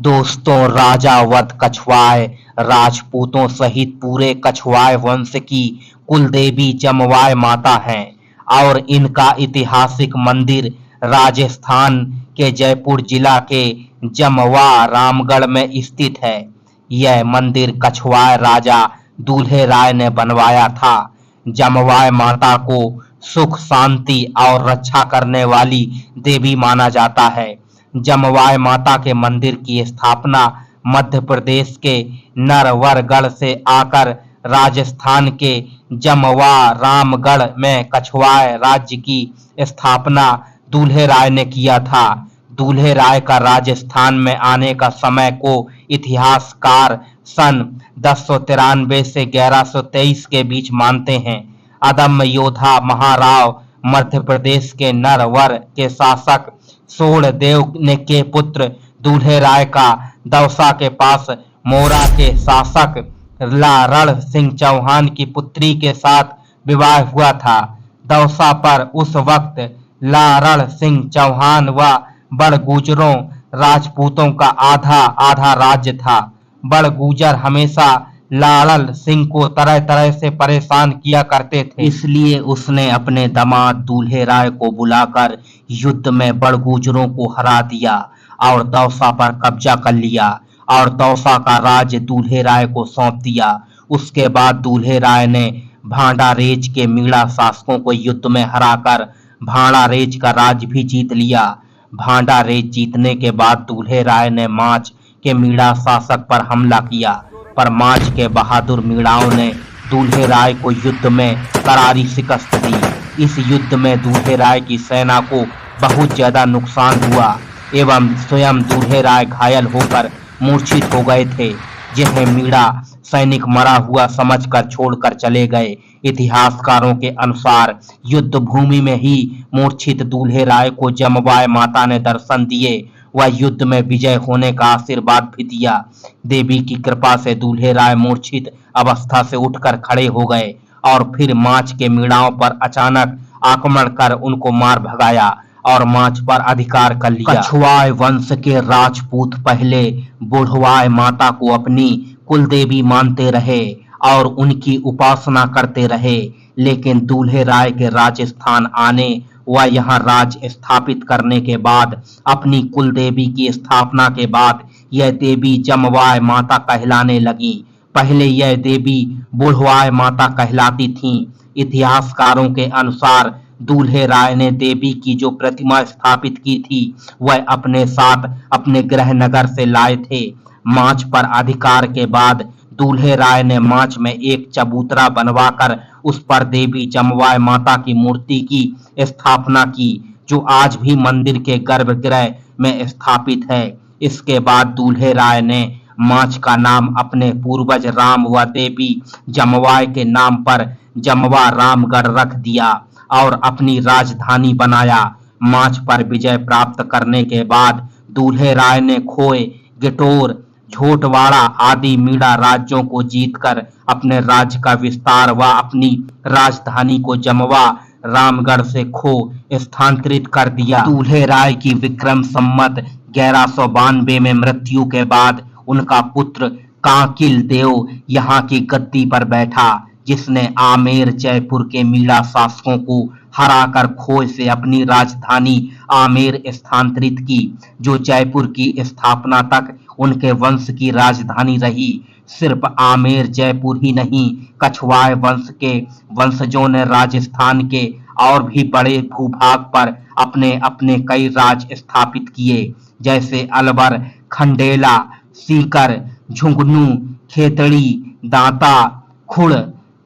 दोस्तों, राजावत कछवाय राजपूतों सहित पूरे कछवाय वंश की कुलदेवी जमवाय माता हैं और इनका ऐतिहासिक मंदिर राजस्थान के जयपुर जिला के जमवा रामगढ़ में स्थित है। यह मंदिर कछवाय राजा दूल्हे राय ने बनवाया था। जमवाय माता को सुख, शांति और रक्षा करने वाली देवी माना जाता है। जमवाय माता के मंदिर की स्थापना मध्य प्रदेश के नरवरगढ़ से आकर राजस्थान के जमवा रामगढ़ में कछवाय राज्य की स्थापना दूल्हे राय ने किया था। दूल्हे राय का राजस्थान में आने का समय को इतिहासकार सन 1093 से 1123 के बीच मानते हैं। अदम्य योद्धा महाराव मध्य प्रदेश के नरवर के शासक सोढ़देव ने के पुत्र दूल्हे राय का दौसा के पास मोरा के शासक लारण सिंह चौहान की पुत्री के साथ विवाह हुआ था। दौसा पर उस वक्त लारण सिंह चौहान व बड़गुजरों राजपूतों का आधा आधा राज्य था। बड़गुजर हमेशा लालन सिंह को तरह तरह से परेशान किया करते थे, इसलिए उसने अपने दामाद दूल्हे राय को बुलाकर युद्ध में बड़गुजरों को हरा दिया और दौसा पर कब्जा कर लिया और दौसा का राज्य दूल्हे राय को सौंप दिया। उसके बाद दूल्हे राय ने भांडारेज के मीणा शासकों को युद्ध में हराकर भांडारेज का राज्य भी जीत लिया। भांडारेज जीतने के बाद दूल्हे राय ने माच के मीणा शासक पर हमला किया, पर माच के बहादुर मीणाओं ने दूल्हे राय को युद्ध में करारी शिकस्त दी। इस युद्ध में दूल्हे राय की सेना को बहुत ज्यादा नुकसान हुआ एवं स्वयं दूल्हे राय घायल होकर मूर्छित हो गए थे, जिन्हें मीणा सैनिक मरा हुआ समझकर छोड़कर चले गए। इतिहासकारों के अनुसार युद्ध भूमि में ही मूर्छित दूल्हे राय को जमवाय माता ने दर्शन दिए व युद्ध में विजय होने का आशीर्वाद भी दिया। देवी की कृपा से दूल्हे राय मूर्छित अवस्था से उठकर खड़े हो गए और फिर माच के मीणाओं पर अचानक आक्रमण कर उनको मार भगाया और माच पर अधिकार कर लिया। कछवाय वंश के राजपूत पहले बुढ़वाय माता को अपनी कुलदेवी मानते रहे और उनकी उपासना करते रहे, लेकिन दूल्हे राय के राजस्थान आने व यहाँ राज स्थापित करने के बाद अपनी कुलदेवी की स्थापना के बाद यह देवी जमवाय माता कहलाने लगी। पहले यह देवी बुढ़वाय माता कहलाती थीं। इतिहासकारों के अनुसार दूल्हे राय ने देवी की जो प्रतिमा स्थापित की थी वह अपने साथ अपने गृह नगर से लाए थे। माच पर अधिकार के बाद दूल्हे राय ने माच में एक चबूतरा बनवाकर उस पर देवी जमवाय माता की मूर्ति की स्थापना की, जो आज भी मंदिर के गर्भगृह में स्थापित है। इसके बाद दूल्हे राय ने माच का नाम अपने पूर्वज राम व देवी जमवाय के नाम पर जमवा रामगढ़ रख दिया और अपनी राजधानी बनाया। माच पर विजय प्राप्त करने के बाद दूल्हे राय ने खोए, गिटोर, झोटवाड़ा आदि मीणा राज्यों को जीतकर अपने राज्य का विस्तार व अपनी राजधानी को जमवा रामगढ़ से खो स्थानांतरित कर दिया। दूल्हे राय की विक्रम संवत 1192 में मृत्यु के बाद उनका पुत्र कांकिल देव यहाँ की गद्दी पर बैठा, जिसने आमेर जयपुर के मीणा शासकों को हराकर खोय से अपनी राजधानी आमेर स्थानांतरित की, जो जयपुर की स्थापना तक उनके वंश की राजधानी रही। सिर्फ आमेर जयपुर ही नहीं, कछवाय वंश के वंशजों ने राजस्थान के और भी बड़े भूभाग पर अपने अपने कई राज स्थापित किए, जैसे अलवर, खंडेला, सीकर, झुंझुनू, खेतड़ी, दांता, खुड़,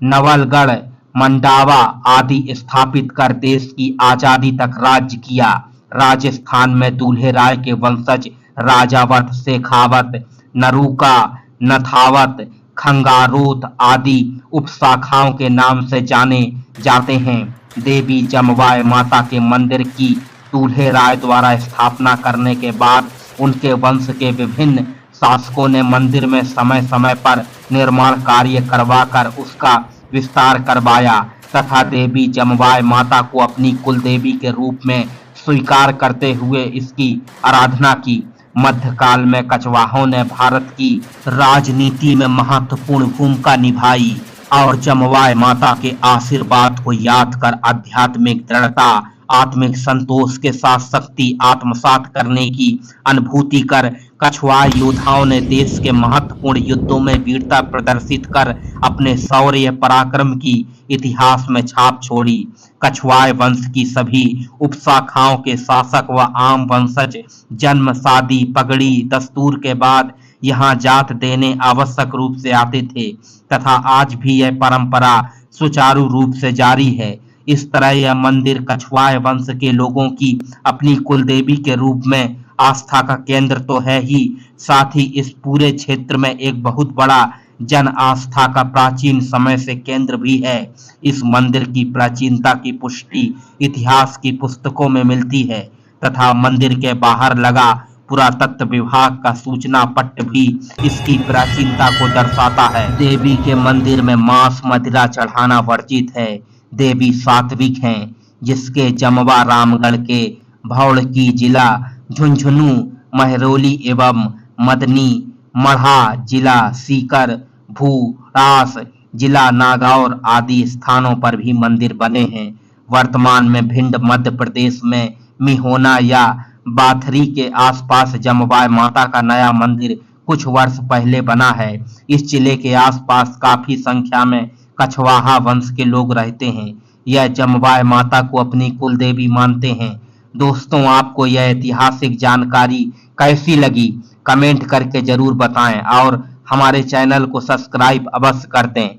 नवलगढ़, मंडावा आदि स्थापित कर देश की आजादी तक राज्य किया। राजस्थान में दूल्हे राय के वंशज राजावत, शेखावत, नरूका, नथावत, खंगारोत आदि उपशाखाओं के नाम से जाने जाते हैं। देवी जमवाय माता के मंदिर की दूल्हे राय द्वारा स्थापना करने के बाद उनके वंश के विभिन्न शासकों ने मंदिर में समय समय पर निर्माण कार्य करवाकर उसका विस्तार करवाया तथा देवी जमवाय माता को अपनी कुलदेवी के रूप में स्वीकार करते हुए इसकी आराधना की। मध्यकाल में कछवाहों ने भारत की राजनीति में महत्वपूर्ण भूमिका निभाई और जमवाय माता के आशीर्वाद को याद कर आध्यात्मिक दृढ़ता, आत्मिक संतोष के साथ शक्ति आत्मसात करने की अनुभूति कर कछवाए योद्धाओं ने देश के महत्वपूर्ण युद्धों में वीरता प्रदर्शित कर अपने शौर्य पराक्रम की इतिहास में छाप छोड़ी। कछवाए वंश की सभी उपशाखाओं के शासक व आम वंशज जन्म, शादी, पगड़ी दस्तूर के बाद यहाँ जात देने आवश्यक रूप से आते थे तथा आज भी यह परंपरा सुचारू रूप से जारी है। इस तरह यह मंदिर कछवाए वंश के लोगों की अपनी कुलदेवी के रूप में आस्था का केंद्र तो है ही, साथ ही इस पूरे क्षेत्र में एक बहुत बड़ा जन आस्था का प्राचीन समय से केंद्र भी है। इस मंदिर की प्राचीनता की पुष्टि इतिहास की पुस्तकों में मिलती है तथा मंदिर के बाहर लगा पुरातत्व विभाग का सूचना पट्ट भी इसकी प्राचीनता को दर्शाता है। देवी के मंदिर में मांस मदिरा चढ़ाना वर्जित है। देवी सात्विक हैं, जिसके जमवा रामगढ़ के भौड़की जिला झुंझुनू, महरौली एवं मदनी, मढ़ा जिला सीकर, भूरास जिला नागौर आदि स्थानों पर भी मंदिर बने हैं। वर्तमान में भिंड मध्य प्रदेश में मिहोना या बाथरी के आसपास जमवाय माता का नया मंदिर कुछ वर्ष पहले बना है। इस जिले के आसपास काफी संख्या में कछवाहा वंश के लोग रहते हैं। यह जमवाय माता को अपनी कुलदेवी मानते हैं। दोस्तों, आपको यह ऐतिहासिक जानकारी कैसी लगी कमेंट करके जरूर बताएं और हमारे चैनल को सब्सक्राइब अवश्य कर दें।